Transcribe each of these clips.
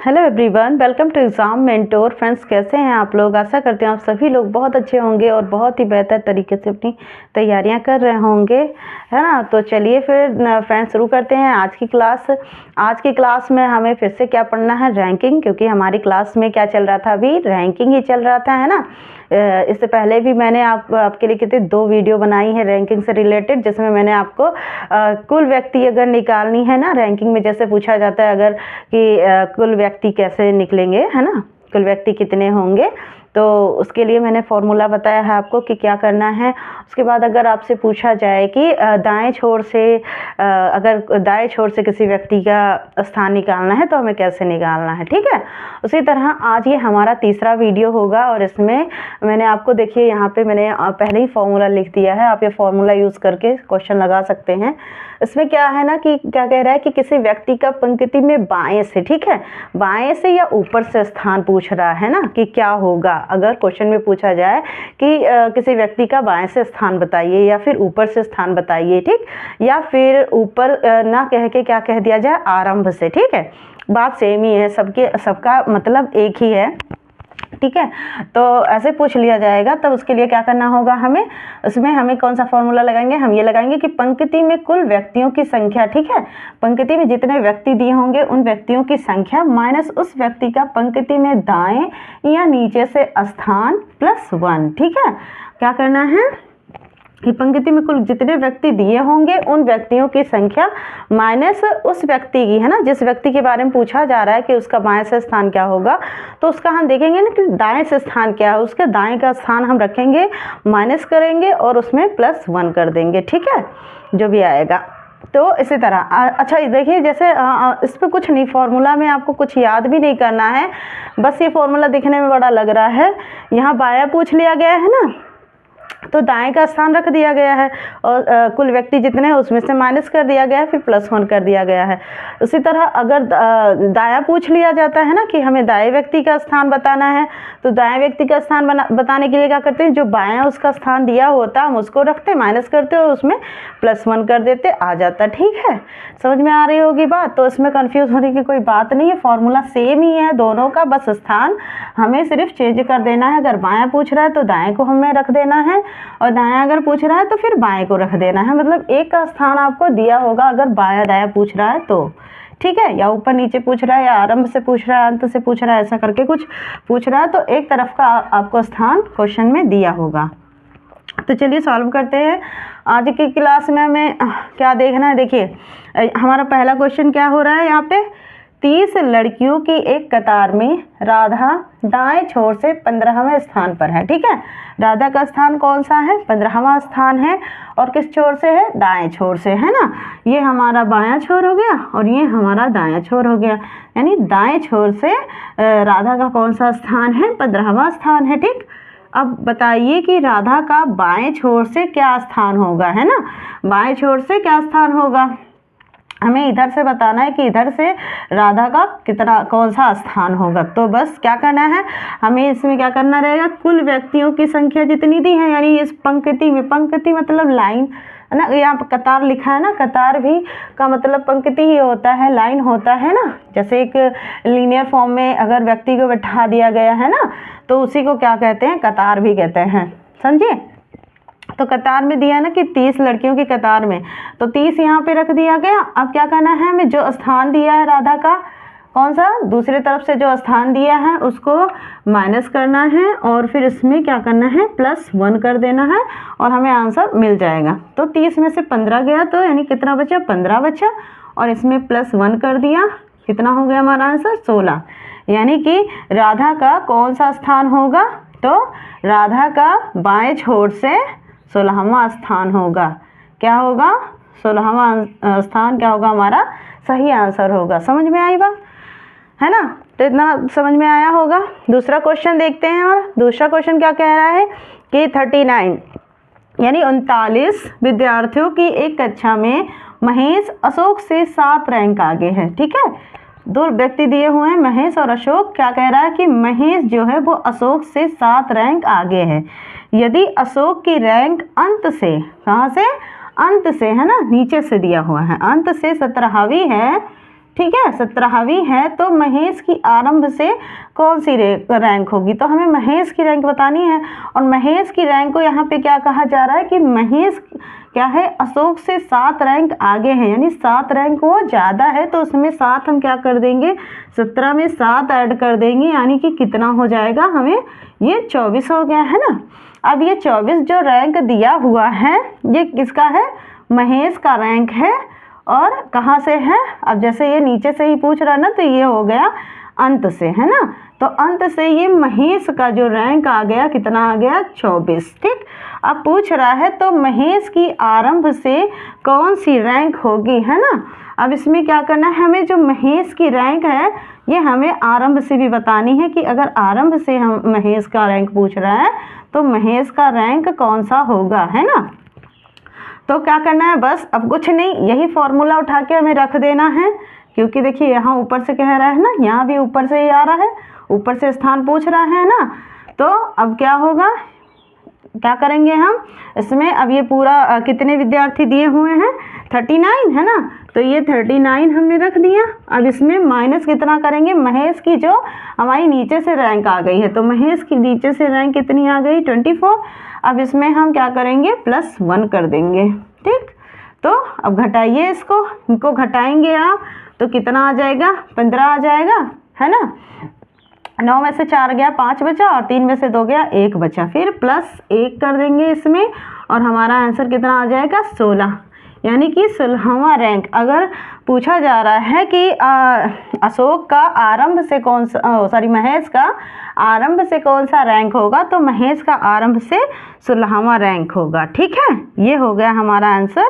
Hello everyone, welcome to Exam Mentor. Friends, कैसे हैं आप लोग? आशा करते हैं आप सभी लोग बहुत अच्छे होंगे और बहुत ही बेहतर तरीके से अपनी तैयारियां कर रहे होंगे, है ना। तो चलिए फिर फ्रेंड्स शुरू करते हैं आज की क्लास। आज की क्लास में हमें फिर से क्या पढ़ना है? रैंकिंग। क्योंकि हमारी क्लास में क्या चल रहा था? अभी रैंकिंग ही चल रहा था, है ना। इससे पहले भी मैंने आपके लिए कितने 2 वीडियो बनाई है रैंकिंग से रिलेटेड, जिसमें मैंने आपको कुल व्यक्ति अगर निकालनी है ना रैंकिंग में, जैसे पूछा जाता है अगर कि कुल व्यक्ति कैसे निकलेंगे, है ना, कुल व्यक्ति कितने होंगे, तो उसके लिए मैंने फॉर्मूला बताया है आपको कि क्या करना है। उसके बाद अगर आपसे पूछा जाए कि दाएं छोर से अगर दाएं छोर से किसी व्यक्ति का स्थान निकालना है तो हमें कैसे निकालना है, ठीक है। उसी तरह आज ये हमारा तीसरा वीडियो होगा और इसमें मैंने आपको, देखिए यहाँ पे मैंने पहले ही फॉर्मूला लिख दिया है। आप ये फॉर्मूला यूज़ करके क्वेश्चन लगा सकते हैं। इसमें क्या है ना कि क्या कह रहा है कि किसी व्यक्ति का पंक्ति में बाएं से, ठीक है, बाएं से या ऊपर से स्थान पूछ रहा है ना कि क्या होगा। अगर क्वेश्चन में पूछा जाए कि किसी व्यक्ति का बाएं से स्थान बताइए या फिर ऊपर से स्थान बताइए, ठीक, या फिर ऊपर ना कह के क्या कह दिया जाए, आरंभ से, ठीक है, बात सेम ही है, सबका मतलब एक ही है, ठीक है। तो ऐसे पूछ लिया जाएगा तब उसके लिए क्या करना होगा हमें, उसमें हमें कौन सा फॉर्मूला लगाएंगे? हम ये लगाएंगे कि पंक्ति में कुल व्यक्तियों की संख्या, ठीक है, पंक्ति में जितने व्यक्ति दिए होंगे उन व्यक्तियों की संख्या माइनस उस व्यक्ति का पंक्ति में दाएं या नीचे से स्थान +1, ठीक है। क्या करना है कि पंक्ति में कुल जितने व्यक्ति दिए होंगे उन व्यक्तियों की संख्या माइनस उस व्यक्ति की, है ना, जिस व्यक्ति के बारे में पूछा जा रहा है कि उसका बाएं से स्थान क्या होगा, तो उसका हम देखेंगे ना कि दाएं से स्थान क्या है, उसके दाएं का स्थान हम रखेंगे, माइनस करेंगे और उसमें +1 कर देंगे, ठीक है, जो भी आएगा। तो इसी तरह अच्छा देखिए, जैसे इस पर कुछ नहीं, फॉर्मूला में आपको कुछ याद भी नहीं करना है, बस ये फॉर्मूला दिखने में बड़ा लग रहा है। यहाँ बायां पूछ लिया गया है ना, तो दाएं का स्थान रख दिया गया है और कुल व्यक्ति जितने हैं उसमें से माइनस कर दिया गया है, फिर +1 कर दिया गया है। उसी तरह अगर दायां पूछ लिया जाता है ना कि हमें दाएं व्यक्ति का स्थान बताना है, तो दाएं व्यक्ति का स्थान बताने के लिए क्या करते हैं, जो बायां उसका स्थान दिया होता हम उसको रखते, माइनस करते और उसमें +1 कर देते, आ जाता, ठीक है। समझ में आ रही होगी बात? तो इसमें कन्फ्यूज़ होने की कोई बात नहीं है, फॉर्मूला सेम ही है दोनों का, बस स्थान हमें सिर्फ चेंज कर देना है। अगर बायां पूछ रहा है तो दाएं को हमें रख देना है और दायां अगर पूछ रहा है तो फिर बाएं को रख देना है। मतलब एक का स्थान आपको दिया होगा अगर बायां दायां पूछ रहा है तो, ठीक है, या ऊपर नीचे पूछ रहा है या आरंभ से पूछ रहा है, अंत से पूछ रहा है, ऐसा करके कुछ पूछ रहा है तो एक तरफ का आपको स्थान क्वेश्चन में दिया होगा। तो चलिए सॉल्व करते हैं। आज की क्लास में हमें क्या देखना है, देखिए हमारा पहला क्वेश्चन क्या हो रहा है यहाँ पे, 30 लड़कियों की एक कतार में राधा दाएं छोर से 15वें स्थान पर है, ठीक है। राधा का स्थान कौन सा है? 15वां स्थान है और किस छोर से है? दाएं छोर से, है ना। ये हमारा बायां छोर हो गया और ये हमारा दायां छोर हो गया, यानी दाएं छोर से राधा का कौन सा स्थान है? 15वां स्थान है, ठीक। अब बताइए कि राधा का बाएं छोर से क्या स्थान होगा, है ना, बाएं छोर से क्या स्थान होगा, हमें इधर से बताना है कि इधर से राधा का कितना कौन सा स्थान होगा। तो बस क्या करना है हमें, इसमें क्या करना रहेगा, कुल व्यक्तियों की संख्या जितनी दी है, यानी इस पंक्ति में, पंक्ति मतलब लाइन, है ना, यहाँ पर कतार लिखा है ना, कतार भी का मतलब पंक्ति ही होता है, लाइन होता है ना। जैसे एक लीनियर फॉर्म में अगर व्यक्ति को बैठा दिया गया है ना, तो उसी को क्या कहते हैं? कतार भी कहते हैं, समझे। तो कतार में दिया ना कि 30 लड़कियों की कतार में, तो 30 यहाँ पे रख दिया गया। अब क्या करना है हमें, जो स्थान दिया है राधा का, कौन सा, दूसरी तरफ से जो स्थान दिया है उसको माइनस करना है और फिर इसमें क्या करना है, +1 कर देना है और हमें आंसर मिल जाएगा। तो 30 में से 15 गया तो यानी कितना बचा? 15 बचा और इसमें +1 कर दिया, कितना हो गया हमारा आंसर? 16। यानी कि राधा का कौन सा स्थान होगा? तो राधा का बाएं छोर से 16वां स्थान होगा। क्या होगा? 16वां स्थान क्या होगा? हमारा सही आंसर होगा। समझ में आई बात, है ना। तो इतना समझ में आया होगा। दूसरा क्वेश्चन देखते हैं। और दूसरा क्वेश्चन क्या कह रहा है कि 39 यानी 39 विद्यार्थियों की एक कक्षा में महेश अशोक से 7 रैंक आगे है, ठीक है। 2 व्यक्ति दिए हुए हैं, महेश और अशोक। क्या कह रहा है कि महेश जो है वो अशोक से 7 रैंक आगे है। यदि अशोक की रैंक अंत से, कहाँ से? अंत से, है ना, नीचे से दिया हुआ है, अंत से 17वीं है, ठीक है, 17वीं है, तो महेश की आरंभ से कौन सी रैंक होगी, तो हमें महेश की रैंक बतानी है। और महेश की रैंक को यहाँ पे क्या कहा जा रहा है कि महेश क्या है, अशोक से 7 रैंक आगे है, यानी 7 रैंक वो ज़्यादा है, तो उसमें 7 हम क्या कर देंगे, 17 में 7 ऐड कर देंगे, यानी कि कितना हो जाएगा, हमें ये 24 हो गया है ना। अब ये 24 जो रैंक दिया हुआ है ये किसका है, महेश का रैंक है। और कहाँ से है, अब जैसे ये नीचे से ही पूछ रहा है ना, तो ये हो गया अंत से, है ना। तो अंत से ये महेश का जो रैंक आ गया, कितना आ गया, 24। ठीक, अब पूछ रहा है तो महेश की आरंभ से कौन सी रैंक होगी, है ना। अब इसमें क्या करना है, हमें जो महेश की रैंक है ये हमें आरंभ से भी बतानी है कि अगर आरंभ से हम महेश का रैंक पूछ रहा है तो महेश का रैंक कौन सा होगा, है ना। तो क्या करना है, बस अब कुछ नहीं, यही फॉर्मूला उठा के हमें रख देना है, क्योंकि देखिए यहाँ ऊपर से कह रहा है ना, यहाँ भी ऊपर से ही आ रहा है, ऊपर से स्थान पूछ रहा है ना। तो अब क्या होगा, क्या करेंगे हम इसमें, अब ये पूरा कितने विद्यार्थी दिए हुए हैं, 39 है ना, तो ये 39 हमने रख दिया। अब इसमें माइनस कितना करेंगे, महेश की जो हमारी नीचे से रैंक आ गई है, तो महेश की नीचे से रैंक कितनी आ गई, 24। अब इसमें हम क्या करेंगे, +1 कर देंगे। ठीक, तो अब घटाइए इसको, इनको घटाएंगे आप तो कितना आ जाएगा, 15 आ जाएगा, है ना। 9 में से 4 गया, 5 बचा, और 3 में से 2 गया, 1 बचा, फिर +1 कर देंगे इसमें, और हमारा आंसर कितना आ जाएगा, 16, यानी कि 16वां रैंक। अगर पूछा जा रहा है कि अशोक का आरंभ से कौन सा, सॉरी महेश का आरंभ से कौन सा रैंक होगा, तो महेश का आरंभ से 16वां रैंक होगा। ठीक है, ये हो गया हमारा आंसर,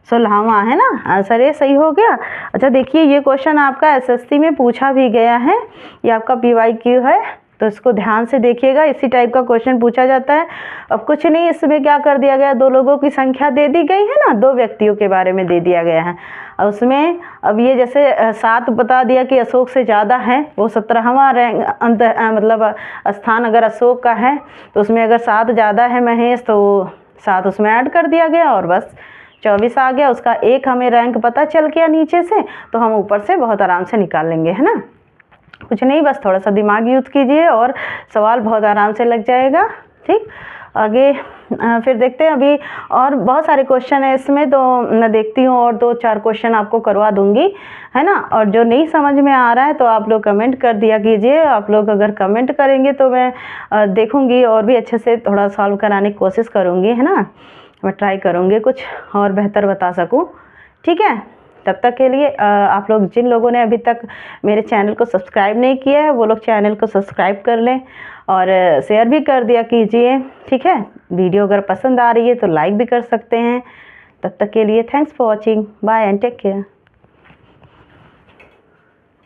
16वां, है ना, आंसर ये सही हो गया। अच्छा देखिए, ये क्वेश्चन आपका एसएससी में पूछा भी गया है, ये आपका PYQ है, तो इसको ध्यान से देखिएगा, इसी टाइप का क्वेश्चन पूछा जाता है। अब कुछ नहीं, इसमें क्या कर दिया गया, 2 लोगों की संख्या दे दी गई है ना, 2 व्यक्तियों के बारे में दे दिया गया है। और उसमें अब ये जैसे 7 बता दिया कि अशोक से ज़्यादा है, वो 17वां रैंक अंत मतलब स्थान अगर अशोक का है, तो उसमें अगर 7 ज़्यादा है महेश, तो 7 उसमें ऐड कर दिया गया, और बस 24 आ गया। उसका एक हमें रैंक पता चल गया नीचे से, तो हम ऊपर से बहुत आराम से निकाल लेंगे, है ना। कुछ नहीं, बस थोड़ा सा दिमाग यूज़ कीजिए और सवाल बहुत आराम से लग जाएगा। ठीक, आगे फिर देखते हैं, अभी और बहुत सारे क्वेश्चन है इसमें, तो मैं देखती हूँ और 2-4 क्वेश्चन आपको करवा दूंगी, है ना। और जो नहीं समझ में आ रहा है तो आप लोग कमेंट कर दिया कीजिए, आप लोग अगर कमेंट करेंगे तो मैं देखूंगी और भी अच्छे से थोड़ा सॉल्व कराने की कोशिश करूँगी, है ना। मैं ट्राई करूँगी कुछ और बेहतर बता सकूँ। ठीक है, तब तक के लिए आप लोग जिन लोगों ने अभी तक मेरे चैनल को सब्सक्राइब नहीं किया है, वो लोग चैनल को सब्सक्राइब कर लें और शेयर भी कर दिया कीजिए। ठीक है, वीडियो अगर पसंद आ रही है तो लाइक भी कर सकते हैं। तब तक के लिए thanks for watching, bye and take care.